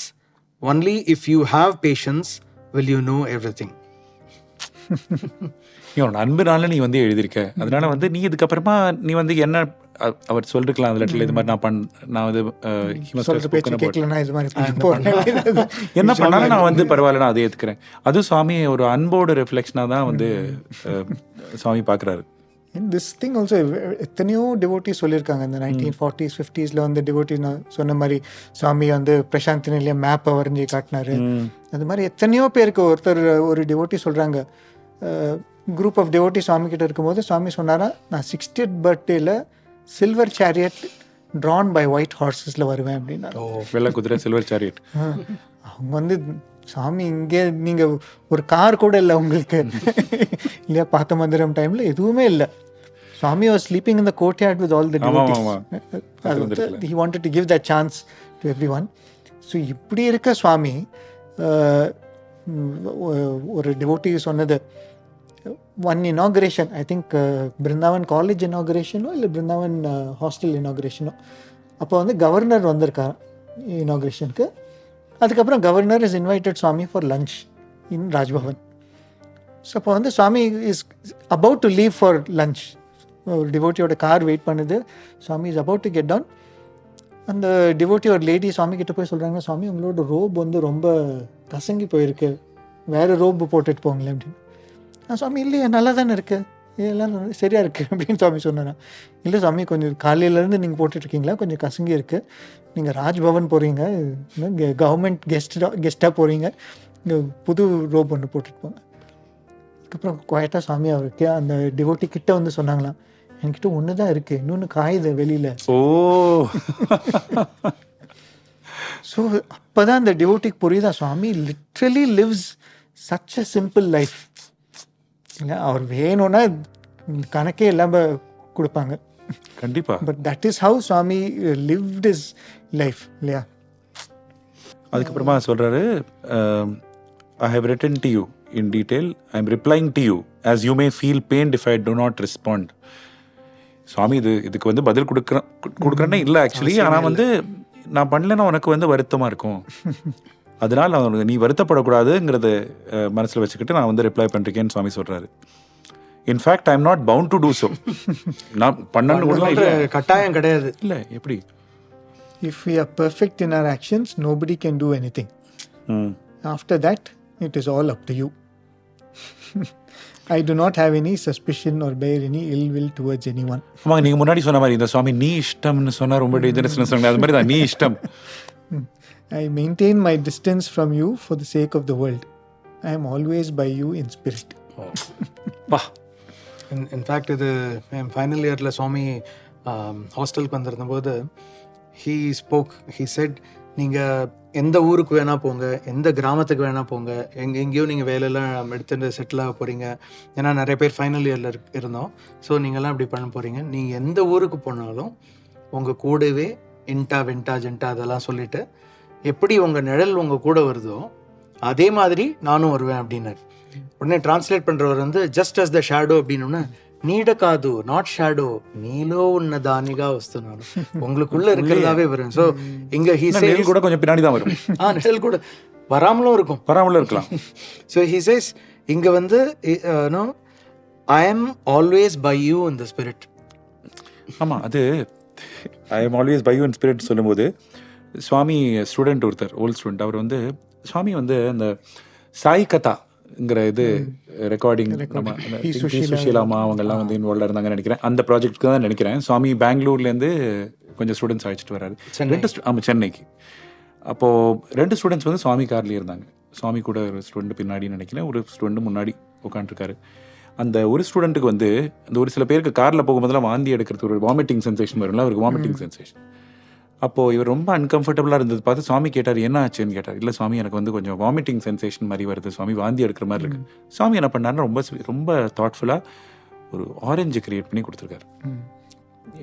only if you have patience will you know everything. உன் அன்புனால நீ வந்து எழுதியிருக்க, அதனால வந்து நீ இதுக்கப்புறமா நீ வந்து என்ன அவர் சொல்லிருக்கலாம் அந்த லெட்டர்ல, இது மாதிரி நான் வந்து என்ன பண்ணாலும் நான் வந்து பரவாயில்ல, நான் அதை ஏத்துக்கிறேன். அதுவும் சுவாமி ஒரு அன்போட ரிஃப்ளெக்ஷனாக தான் வந்து சுவாமி பார்க்குறாரு. திஸ் திங் ஆல்சோ எத்தனையோ டிவோட்டிஸ் சொல்லியிருக்காங்க. இந்த 1940s 50s வந்து டிவோட்டி நான் சொன்ன மாதிரி சுவாமி வந்து பிரசாந்த் நிலையம் மேப்பை வரைஞ்சி காட்டினாரு. அது மாதிரி எத்தனையோ பேருக்கு ஒருத்தர் ஒரு டிவோட்டி சொல்கிறாங்க, குரூப் ஆஃப் டிவோட்டி சுவாமி கிட்ட இருக்கும்போது சுவாமி சொன்னாரா, நான் 60th பர்த்டேல silver chariot drawn by white ஹார்ஸஸில் வருவேன் அப்படின்னா. வெள்ளை குதிரை சில்வர் சேரியட். அவங்க வந்து சாமி இங்கே நீங்கள் ஒரு கார் கூட இல்லை உங்களுக்கு இல்லையா? பார்த்த மந்திரம் டைமில் எதுவுமே இல்லை. Swami was sleeping in the courtyard with all the devotees. He wanted to give that chance to everyone. So இப்படி இருக்க சுவாமி ஒரு டிவோட்டி சொன்னது, one inauguration, I think Brindavan college இனாகுரேஷனோ இல்லை பிருந்தாவன் ஹாஸ்டல் இனாகுரேஷனோ, அப்போ வந்து கவர்னர் வந்திருக்கார் இனாகுரேஷனுக்கு. அதுக்கப்புறம் governor is invited Swami for lunch in Raj Bhavan. So அப்போ வந்து Swami is about to leave for lunch. ஒரு டிவோட்டியோட கார் வெயிட் பண்ணுது. Swami is about to get down. அந்த டிவோட்டி ஒரு லேடி சுவாமி கிட்ட போய் சொல்கிறாங்க, சுவாமி உங்களோட ரோப் வந்து ரொம்ப கசங்கி போயிருக்கு, வேறு ரோப்பு போட்டுட்டு போங்களேன் அப்படின்னு. சுவாமி இல்லையே நல்லா தானே இருக்குது இதெல்லாம் சரியாக இருக்குது அப்படின்னு சுவாமி சொன்னாராம். இல்லை சுவாமி, கொஞ்சம் காலையிலேருந்து நீங்கள் போட்டுட்ருக்கீங்களா, கொஞ்சம் கசங்கி இருக்குது, நீங்கள் ராஜ்பவன் போகிறீங்க, கவர்மெண்ட் கெஸ்ட்டாக போகிறீங்க, இங்கே புது ரோப் ஒன்று போட்டுட்டு போங்க. அதுக்கப்புறம் குவாய்ட்டாக சாமி அவருக்கு அந்த டிவோட்டி கிட்ட வந்து சொன்னாங்களாம், என்கிட்ட ஒன்று தான் இருக்குது, இன்னொன்று காயுது வெளியில். ஓ ஸோ அப்போ தான் அந்த டிவோட்டிக்கு புரியுதா, Swami literally lives such a simple life. இல்லை, அவர் வேணும்னா கணக்கே இல்லாமல் கொடுப்பாங்க. கண்டிப்பா. But that is how Swami lived is life இல்லையா. அதுக்கப்புறமா சொல்றாரு, I have written to you in detail, I am replying to you as you may feel pained if I do not respond. Swami இதுக்கு வந்து பதில் கொடுக்குறேன்னே இல்லை ஆக்சுவலி, ஆனால் வந்து நான் பண்ணலன்னா உனக்கு வந்து வருத்தமாக இருக்கும், அதனால் அவனுக்கு நீ வருத்தப்படக்கூடாதுங்கிறத மனசில் வச்சுக்கிட்டு நான் வந்து ரிப்ளை பண்ணிருக்கேன்னு சுவாமி சொல்கிறாரு. In fact I am not bound to do so. நான் பண்ணணும் கூட இல்லை, கட்டாயம் கிடையாது. இல்லை எப்படி, if we are perfect in our actions, nobody can do anything. After that, it is all up to you. I do not have any suspicion or bear any ill will towards anyone. ஆமாங்க, நீங்கள் முன்னாடி சொன்ன மாதிரி இந்த சுவாமி நீ இஷ்டம்னு சொன்னால் ரொம்ப டேஞ்சரஸ்னு சொன்னாங்க, அது மாதிரி தான் நீ இஷ்டம். I maintain my distance from you for the sake of the world. I am always by you in spirit. பா. இன்ஃபேக்ட் இது ஃபைனல் இயரில் சுவாமி ஹாஸ்டலுக்கு வந்திருந்தபோது he said, நீங்கள் எந்த ஊருக்கு வேணால் போங்க, எந்த கிராமத்துக்கு வேணால் போங்க, எங்கேயோ நீங்கள் வேலையெல்லாம் எடுத்துட்டு செட்டில் ஆக போகிறீங்க, ஏன்னா நிறைய பேர் ஃபைனல் இயரில் இருந்தோம், ஸோ நீங்கள்லாம் இப்படி பண்ண போகிறீங்க, நீங்கள் எந்த ஊருக்கு போனாலும் உங்கள் கூடவே இன்டா வெண்டா ஜென்டா அதெல்லாம் சொல்லிவிட்டு எப்படி உங்கள் நிழல் உங்கள் கூட வருதோ அதே மாதிரி நானும் வருவேன் அப்படின்னாரு. உடனே டிரான்ஸ்லேட் பண்ணுறவர் வந்து ஜஸ்ட் அஸ் த ஷேடோ அப்படின்னா, நீட காது நாட் ஷேடோ நீலோ உன்ன தானிகா வஸ்துனானு, உங்களுக்குள்ள இருக்கிறதாவே வரும். ஸோ இங்க நிழல் கூட கொஞ்சம் பின்னாடி தான் வரும். நிழல் கூட வராமலும் இருக்கலாம். ஸோ ஹி சேஸ் இங்க வந்து I am always by you in the spirit. ஆமாம், அது I am always by you in spirit சொல்லும்போது சுவாமி ஸ்டூடெண்ட் ஒருத்தர், ஓல்ட் ஸ்டூடெண்ட், அவர் வந்து சுவாமி வந்து அந்த சாய் கதாங்கிற இது ரெக்கார்டிங் நம்ம சுஷீலாமா அவங்கெல்லாம் வந்து இன்வால்வ்டாக இருந்தாங்கன்னு நினைக்கிறேன். அந்த ப்ராஜெக்ட்டுக்கு தான் நினைக்கிறேன். சுவாமி பெங்களூர்லேருந்து கொஞ்சம் ஸ்டூடெண்ட்ஸ் அழைச்சிட்டு வர்றாரு சென்னைக்கு. அப்போது 2 ஸ்டூடெண்ட்ஸ் வந்து சுவாமி கார்லேயே இருந்தாங்க. சுவாமி கூட ஒரு ஸ்டூடெண்ட் பின்னாடி நினைக்கிறேன், ஒரு ஸ்டூடெண்ட் முன்னாடி உட்காந்துருக்காரு. அந்த ஒரு ஸ்டூடெண்ட்டுக்கு வந்து அந்த ஒரு சில பேருக்கு காரில் போகும்போதெல்லாம் வாந்தி எடுக்கிறது ஒரு வாமிட்டிங் சென்சேஷன் வரும்ல, அவருக்கு வாமிட்டிங் சென்சேஷன். அப்போது இவர் ரொம்ப அன்கம்ஃபர்டபுளாக இருந்தது பார்த்து சுவாமி கேட்டார், என்ன ஆச்சுன்னு கேட்டார். இல்லை சுவாமி, எனக்கு வந்து கொஞ்சம் வாமிட்டிங் சென்சேஷன் மாதிரி வருது சுவாமி, வாந்தி எடுக்கிற மாதிரி இருக்குது. சுவாமி என்ன பண்ணாருன்னா ரொம்ப தாட்ஃபுல்லாக ஒரு ஆரஞ்சு கிரியேட் பண்ணி கொடுத்துருக்காரு.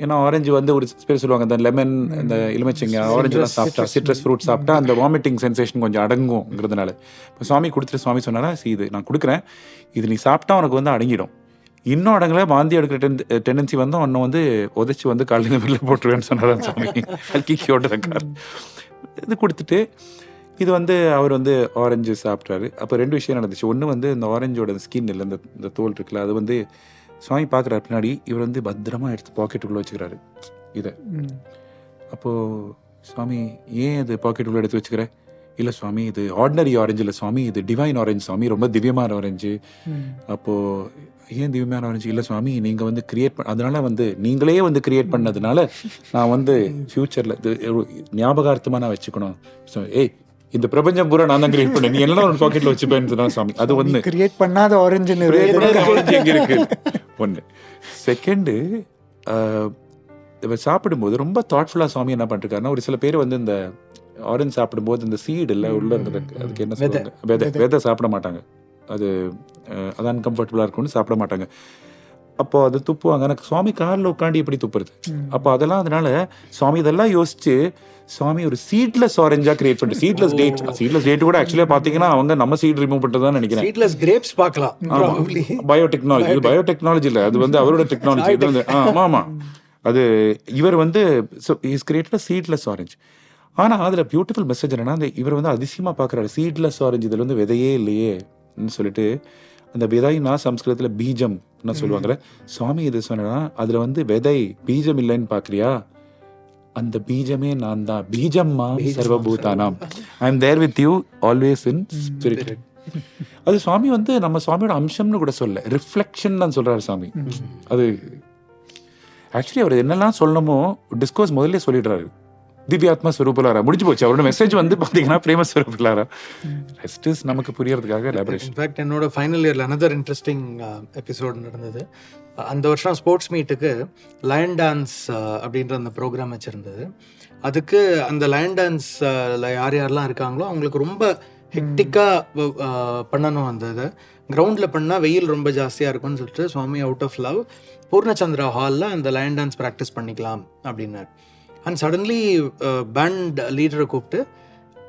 ஏன்னா ஆரஞ்சு வந்து ஒரு பேர் சொல்லுவாங்க, இந்த லெமன், இந்த எலுமிச்சங்க, ஆரஞ்சுலாம் சாப்பிட்டா, சிட்ரஸ் ஃப்ரூட் சாப்பிட்டா அந்த வாமிட்டிங் சென்சேஷன் கொஞ்சம் அடங்குங்கிறதுனால இப்போ சுவாமி கொடுத்துட்டு சுவாமி சொன்னாரா, இது நான் கொடுக்குறேன், இது நீ சாப்பிட்டா உனக்கு வந்து அடங்கிடும், இன்னும் அடங்கல வாந்தி எடுக்கிற டெண்டன்சி வந்து ஒன்று வந்து உதச்சி வந்து காலையில் வெளில போட்டுருவேன்னு சொன்னாரான் சுவாமி. கல்கியோட இருக்கார். இது கொடுத்துட்டு இது வந்து அவர் வந்து ஆரஞ்சு சாப்பிட்றாரு. அப்போ 2 விஷயம் நடந்துச்சு. ஒன்று வந்து இந்த ஆரஞ்சோட ஸ்கின் இல்லை, இந்த தோல் இருக்குல்ல, அது வந்து சுவாமி பார்க்குறாரு பின்னாடி, இவர் வந்து பத்திரமா எடுத்து பாக்கெட்டுக்குள்ளே வச்சுக்கிறாரு இதை. அப்போது சுவாமி, ஏன் இது பாக்கெட்டுக்குள்ளே எடுத்து வச்சுக்கிற? இல்லை சுவாமி, இது ஆர்டினரி ஆரஞ்சு இல்லை சுவாமி, இது டிவைன் ஆரஞ்சு சுவாமி, ரொம்ப திவ்யமான ஆரஞ்சு. அப்போது ஏன் திவ்யமான ஆரஞ்சு? இல்லை சுவாமி, நீங்கள் வந்து அதனால வந்து நீங்களே வந்து கிரியேட் பண்ணதுனால நான் வந்து ஃப்யூச்சரில் இது ஞாபகார்த்தமாக நான் வச்சுக்கணும். ஏய், இந்த பிரபஞ்சம் பூரா நான் தான் கிரியேட் பண்ணேன், நீ எல்லாம் ஒரு பாக்கெட்டில் வச்சுப்பேன்னு சாமி. அது ஒன்று. கிரியேட் பண்ணாத ஆரஞ்சு எங்கே இருக்கு ஒன்று. செகண்டு, இவர் சாப்பிடும்போது ரொம்ப தாட்ஃபுல்லாக சுவாமி என்ன பண்ணிருக்காருன்னா, ஒரு சில பேர் வந்து இந்த ஆரஞ்சு சாப்பிடும்போது இந்த சீடு இல்லை உள்ள இருக்கிறது, அதுக்கு என்ன சொல்லுவாங்க, விதை சாப்பிட மாட்டாங்க, அது அன்கம்ஃபர்டபுளாக இருக்கும்னு சாப்பிட மாட்டாங்க. அப்போ அது துப்புவாங்க. எனக்கு சுவாமி காரில் உட்காந்து எப்படி துப்புறது? அப்போ அதெல்லாம் அதனால சுவாமி இதெல்லாம் யோசிச்சு சுவாமி ஒரு சீட்லெஸ் ஆரஞ்சா கிரியேட் பண்ணிட்டு, சீட்லெஸ் டேட் கூட ஆக்சுவலியா பாத்தீங்கன்னா அவங்க நம்ம சீட் ரிமூவ் பண்றதுதான் நினைக்கிறேன். சீட்லெஸ் கிரேப்ஸ் பார்க்கலாம். பயோடெக்னாலஜி, இது பயோடெக்னாலஜி இல்ல, அது வந்து அவரோட டெக்னாலஜி. இது வந்து ஆமா, அது இவர் வந்து இஸ் கிரியேட்டட் சீட்லெஸ் ஆரஞ்சு. ஆனா அதுல பியூட்டிஃபுல் மெசேஜ் என்னன்னா, அந்த இவர் வந்து அதிசயமா பாக்குறாரு, சீட்லெஸ் ஆரஞ்சு இதுல வந்து விதையே இல்லையே சொல்லிட்டு, அந்த விதைனா சம்ஸ்கிருதத்தில் பீஜம்னு சொல்லுவாங்க. சுவாமி இது சொன்னா அதுல வந்து விதை பீஜம் இல்லைன்னு பாக்குறியா, அந்த பீஜமே நான் தான், பீஜம் மா சர்வபூதானாம், I am there with you always in spirit. அது சுவாமி வந்து நம்ம சுவாமியோட அம்சம்னு கூட சொல்ல, ரிஃப்ளெக்ஷன் தான் சொல்றாரு சாமி. அது ஆக்சுவலி அவர் என்னெல்லாம் சொல்லணுமோ டிஸ்கோர்ஸ் முதல்ல சொல்லிடுறாரு. திவ்யாத்மா ஸ்வரூபலாரா முடிஞ்சு போச்சு. அவரோட மெசேஜ் வந்து பார்த்தீங்கன்னா பிரேம ஸ்வரூபலாரா. ரெஸ்ட் இஸ் நமக்கு புரியறதுக்காக எலாபரேஷன். இன்ஃபேக்ட் என்னோட ஃபைனல் இயரில் அனதர் இன்ட்ரெஸ்டிங் எபிசோட் நடந்தது. அந்த வருஷம் ஸ்போர்ட்ஸ் மீட்டுக்கு லயன் டான்ஸ் அப்படின்ற அந்த ப்ரோக்ராம் வச்சுருந்தது. அதுக்கு அந்த லயன் டான்ஸில் யார் யாரெல்லாம் இருக்காங்களோ அவங்களுக்கு ரொம்ப ஹெக்டிக்காக பண்ணணும். அந்த இதை கிரவுண்டில் பண்ணால் வெயில் ரொம்ப ஜாஸ்தியாக இருக்கும்னு சொல்லிட்டு சுவாமி அவுட் ஆஃப் லவ் பூர்ணச்சந்திரா ஹாலில் அந்த லயன் டான்ஸ் ப்ராக்டிஸ் பண்ணிக்கலாம் அப்படின்னார். அண்ட் சடன்லி பேண்ட் லீடரை கூப்பிட்டு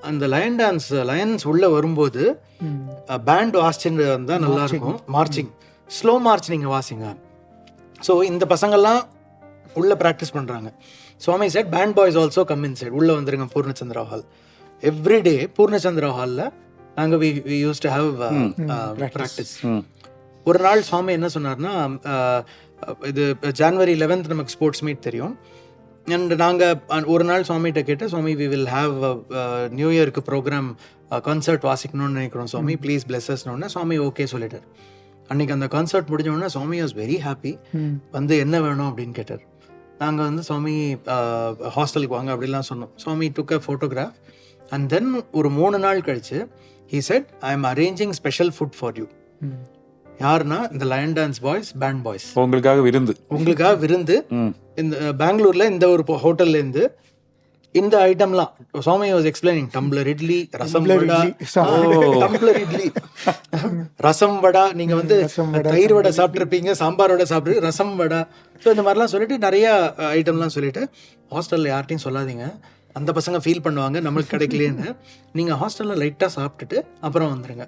அந்த லயன்ஸ் உள்ளே வரும்போது பேண்ட் வாசிச்சுன்னு வந்தால் நல்லாயிருக்கும், மார்ச்சிங் ஸ்லோ மார்ச் நீங்கள் வாசிங்க. ஸோ இந்த பசங்கள்லாம் உள்ளே ப்ராக்டிஸ் பண்ணுறாங்க. Swami said band boys also come inside, உள்ளே வந்துருங்க பூர்ணச்சந்திரா ஹால். எவ்ரிடே பூர்ணச்சந்திரா ஹாலில் நாங்கள் we use to have practice. ஒரு நாள் சுவாமி என்ன சொன்னார்னா, இது ஜனவரி 11th நமக்கு ஸ்போர்ட்ஸ் மீட் தெரியும். அண்ட் நாங்கள் ஒரு நாள் சுவாமிகிட்ட கேட்டு, சுவாமி வி வில் ஹாவ் நியூ இயருக்கு ப்ரோக்ராம் கான்சர்ட் வாசிக்கணும்னு நினைக்கிறோம் சுவாமி, ப்ளீஸ் பிளெஸஸ்னு. சுவாமி ஓகே சொல்லிட்டார். அன்றைக்கி அந்த கான்சர்ட் முடிஞ்சோடனே சுவாமி வாஸ் வெரி ஹாப்பி. வந்து என்ன வேணும் அப்படின்னு கேட்டார். நாங்கள் வந்து சுவாமி ஹாஸ்டலுக்கு வாங்க அப்படிலாம் சொன்னோம். சுவாமி டுக் அ ஃபோட்டோகிராஃப் அண்ட் தென் ஒரு 3 நாள் கழிச்சு he said I am arranging special food for you. யாருன்னா இந்த lion dance boys, band boys உங்களுக்காக விருந்து. இந்த பெங்களூர்ல இந்த ஒரு ஹோட்டல்ல இருந்து இந்த ஐட்டம்லாம் Swami was explaining. Tumbler idli, rasam vada, tumbler idli, rasam vada, நீங்க வந்து தயிர் வடை சாப்பிட்ருப்பீங்க, சாம்பார் வடை சாப்பிட்டு ரசம் வடா. ஸோ இந்த மாதிரிலாம் சொல்லிட்டு நிறைய ஐட்டம்லாம் சொல்லிட்டு, ஹாஸ்டல்ல யார்ட்டையும் சொல்லாதீங்க, அந்த பசங்க ஃபீல் பண்ணுவாங்க நம்மளுக்கு கிடைக்கலேன்னு. நீங்கள் ஹாஸ்டலில் லைட்டாக சாப்பிட்டுட்டு அப்புறம் வந்துடுங்க.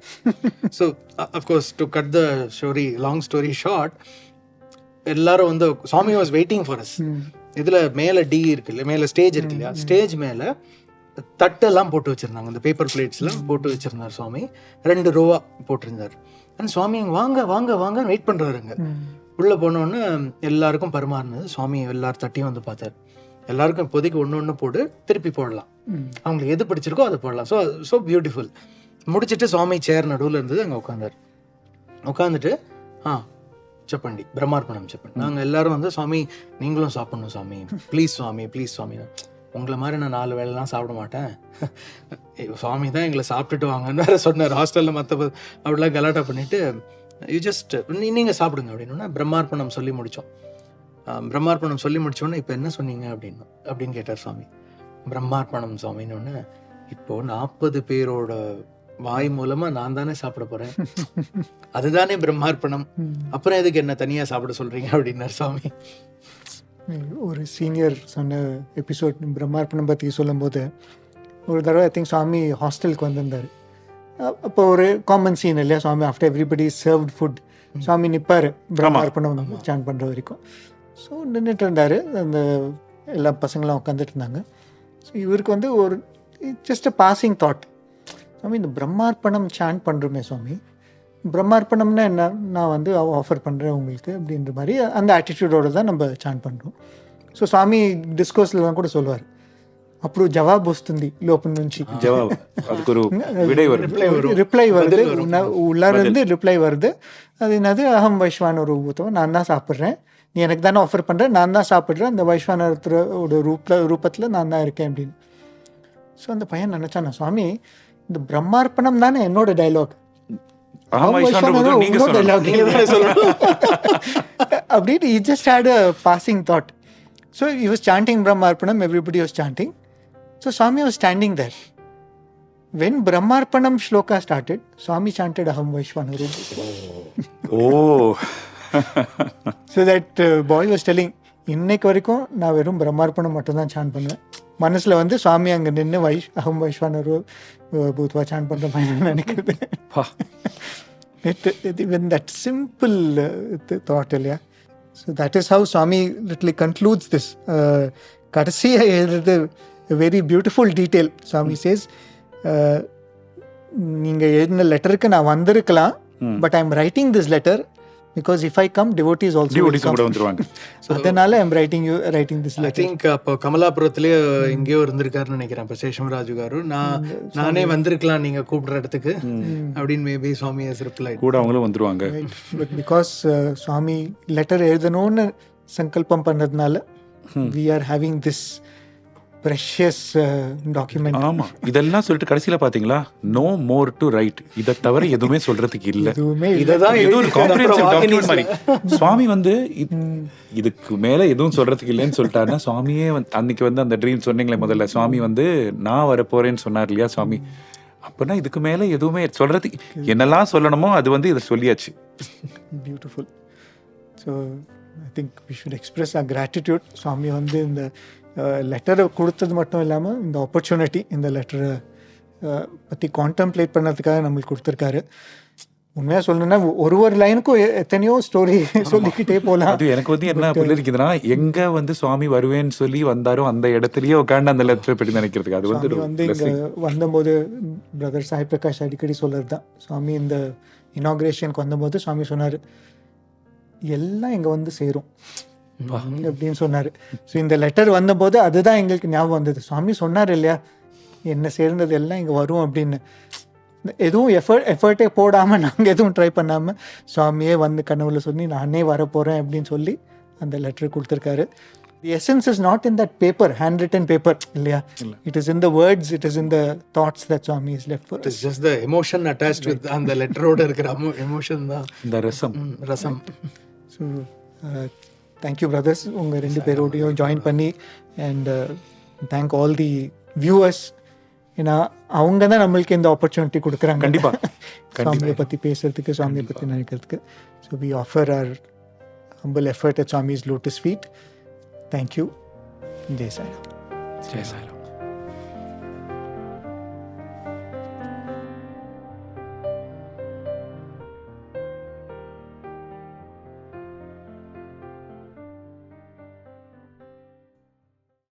So of course to cut the story long story short, எல்லாரும் வந்து சுவாமி வாஸ் வெயிட்டிங் ஃபார் அஸ். இதில் மேலே இருக்கு இல்லையா, மேலே ஸ்டேஜ் இருக்கு இல்லையா, ஸ்டேஜ் மேலே தட்டெல்லாம் போட்டு வச்சுருந்தாங்க, இந்த பேப்பர் பிளேட்ஸ்லாம் போட்டு வச்சுருந்தார் சுவாமி. 2 ரோவாக போட்டிருந்தார். அண்ட் சுவாமி வாங்க வாங்க வாங்கன்னு வெயிட் பண்ணுறாருங்க. உள்ளே போனோடனே எல்லாருக்கும் பரிமாறினது. சுவாமி எல்லார் தட்டியும் வந்து பார்த்தார். எல்லாருக்கும் இப்போதைக்கு ஒன்று போட்டு திருப்பி போடலாம், அவங்களுக்கு எது பிடிச்சிருக்கோ அதை போடலாம். So beautiful. முடிச்சுட்டு சுவாமி சேர் நடுவில் இருந்தது, அங்கே உட்காந்துட்டு சப்பண்டி பிரம்மார்ப்பணம் சப்பண்டி. நாங்கள் எல்லாரும் வந்து சுவாமி நீங்களும் சாப்பிட்ணும் சுவாமி, ப்ளீஸ் சுவாமி. உங்களை மாதிரி நான் 4 வேளைலாம் சாப்பிட மாட்டேன், சுவாமி தான் எங்களை சாப்பிட்டுட்டு வாங்கன்னு வேறு சொன்னார். ஹாஸ்டலில் மற்ற அப்படிலாம் கலாட்டா பண்ணிவிட்டு யூ ஜஸ்ட் நீங்கள் சாப்பிடுங்க அப்படின்னா பிரம்மார்ப்பணம் சொல்லி முடித்தோம். பிரம்மார்ப்பணம் சொல்லி முடிச்சோன்னே இப்போ என்ன சொன்னீங்க அப்படின்னு கேட்டார் சுவாமி. பிரம்மார்ப்பணம் சுவாமின்னு ஒன்று, இப்போது 40 பேரோட வாய் மூலமாக நான் தானே சாப்பிட போகிறேன், அதுதானே பிரம்மார்ப்பணம், அப்புறம் எதுக்கு என்ன தனியாக சாப்பிட சொல்கிறீங்க அப்படின்னார் சுவாமி. ஒரு சீனியர் சொன்ன எபிசோட் பிரம்மார்ப்பணம் பற்றி சொல்லும்போது, ஒரு தடவை ஐ திங்க் சுவாமி ஹாஸ்டலுக்கு வந்திருந்தார். அப்போ ஒரு காமன் சீன் இல்லையா, சுவாமி ஆஃப்டர் எவ்ரிபடி சர்வ்ட் ஃபுட் சுவாமி நிற்பார் பிரம்மார்ப்பணம் சான் பண்ணுற வரைக்கும். ஸோ நின்றுட்டு இருந்தார், அந்த எல்லா பசங்களாம் உட்காந்துட்டு இருந்தாங்க. ஸோ இவருக்கு வந்து ஒரு ஜஸ்ட் அ பாசிங் தாட், சுவாமி இந்த பிரம்மார்ப்பணம் சான் பண்ணுறோமே சுவாமி, பிரம்மார்ப்பணம்னா என்ன, நான் வந்து ஆஃபர் பண்ணுறேன் உங்களுக்கு அப்படின்ற மாதிரி அந்த ஆட்டிடியூடோடு தான் நம்ம சான் பண்ணுறோம். ஸோ சுவாமி டிஸ்கோர்ஸ்லாம் கூட சொல்லுவார், అప్పుడు జవాబు వస్తుంది లోపల నుంచి, ரிப்ளை வருது, உள்ளார இருந்து ரிப்ளை வருது. அது என்னது, அகம் வைஸ்வான ரூபத்தோ, நான் தான் சாப்பிட்றேன், நீ எனக்கு தானே ஆஃபர் பண்ணுறேன், நான் தான் சாப்பிட்றேன், அந்த வைஸ்வானரோட ரூபத்தில் நான் தான் இருக்கேன் அப்படின்னு. ஸோ அந்த பையன் நினச்சான், சுவாமி இந்த பிரம்மார்ப்பணம் தானே என்னோட டைலாக், அப்படின்னு he just had a passing thought. So he was chanting Brahmarpanam, everybody was chanting. So Swami was standing there. When Brahmarpanam shloka started, Swami chanted Aham Vaishwanaru. Oh. So that boy was telling, இன்னைக்கு வரைக்கும் நான் வெறும் பிரம்மார்ப்பணம் மட்டும்தான் San பண்ணுவேன், மனசில் வந்து சுவாமி அங்கே நின்று அகம் வைஸ்வானரு பூத்வா சான் பண்ணுற பையன் நினைக்கிறது. Even that simple thought இல்லையா. So that is how Swami literally concludes this. கடைசியாக எழுதுறது very beautiful detail. Swami says, நீங்கள் எழுதின லெட்டருக்கு நான் வந்திருக்கலாம், but I am writing this letter because if I come devotees also devotees கூட வந்துருவாங்க. அதனால I'm writing this I letter. Think அப்போ கமலாபுரத்துலயே எங்கேயோ இருந்திருக்காருன்னு நினைக்கிறேன் இப்போ சேஷமராஜு காரு. நானே வந்திருக்கலாம் நீங்க கூப்பிடுற இடத்துக்கு அப்படின்னு மேபி சுவாமி ஹஸ் ரிப்ளைட். கூட அவங்களும் வந்துருவாங்க. பட் பிகாஸ் சுவாமி லெட்டர் எழுதணும்னு சங்கல்பம் பண்ணதுனால we are having this precious document. ஆமா, இதெல்லாம் சொல்லிட்டு கடைசியில பாத்தீங்களா, நோ மோர் டு ரைட், இதை தவிர எதுவுமே சொல்றதுக்கு இல்ல. எதுவுமே இததான் ஏதோ ஒரு காம்ப்ரிஹென்சிவ் டாக்குமெண்ட் மாதிரி சுவாமி வந்து இதுக்கு மேல எதுவும் சொல்றதுக்கு இல்லைன்னு சொல்லிட்டாருன்னா, சுவாமியே அன்னைக்கு வந்து அந்த ட்ரீம் சொன்னீங்களே முதல்ல, சுவாமி வந்து நான் வர போறேன்னு சொன்னார் இல்லையா சுவாமி, அப்பனா இதுக்கு மேல எதுவுமே சொல்றதுக்கு என்னெல்லாம் சொல்லணுமோ அது வந்து இதை சொல்லியாச்சு. Beautiful. So I think we should express our gratitude. Swami வந்து இந்த லெட்டரை கொடுத்தது மட்டும் இல்லாமல் இந்த ஆப்பர்ச்சுனிட்டி இந்த லெட்டரை பற்றி கான்டம்ப்ளேட் பண்ணுறதுக்காக நம்மளுக்கு கொடுத்துருக்காரு. உண்மையாக சொல்லணும்னா ஒரு லைனுக்கும் எத்தனையோ ஸ்டோரி சொல்லிக்கிட்டே போகலாம். அது எனக்கு வந்து என்ன புரியுதுன்னா, எங்க வந்து சுவாமி வருவேன்னு சொல்லி வந்தாரோ அந்த இடத்துலயே உட்காந்து அந்த லெட்டரை பற்றி நினைக்கிறதுக்கு அது வந்து இங்கே வந்தபோது பிரதர் சாய் பிரகாஷ் அடிக்கடி சொல்கிறது தான், சுவாமி இந்த இனாக்ரேஷனுக்கு வந்தபோது சுவாமி சொன்னார், எல்லாம் இங்கே வந்து சேரும் அப்படின்னு சொன்னார். ஸோ இந்த லெட்டர் வந்தபோது அதுதான் எங்களுக்கு ஞாபகம் வந்தது. சுவாமி சொன்னார் இல்லையா, என்ன சேர்ந்தது எல்லாம் இங்கே வரும் அப்படின்னு. எதுவும் எஃபர்ட்டே போடாமல் நாங்கள் எதுவும் ட்ரை பண்ணாமல் சுவாமியே வந்து கனவுல சொல்லி நானே வரப்போகிறேன் அப்படின்னு சொல்லி அந்த லெட்டர் கொடுத்துருக்காரு. The essence is not in that paper, handwritten paper, இல்லையா? It is in the words, it is in the thoughts that Swami has left for us. It's just the emotion attached with அந்த லெட்டரோட இருக்கிற emotion தான் இந்த ரசம். So thank you brothers, உங்கள் ரெண்டு பேரோடையும் join பண்ணி, and thank all the viewers. ஏன்னா அவங்க தான் நம்மளுக்கு இந்த ஆப்பர்ச்சுனிட்டி கொடுக்குறாங்க கண்டிப்பாக சுவாமியை பற்றி பேசுறதுக்கு, சுவாமியை பற்றி நினைக்கிறதுக்கு. So we offer our humble effort at Swami's Lotus Feet. Thank you. Jai Sai Ram. Jai Sairam.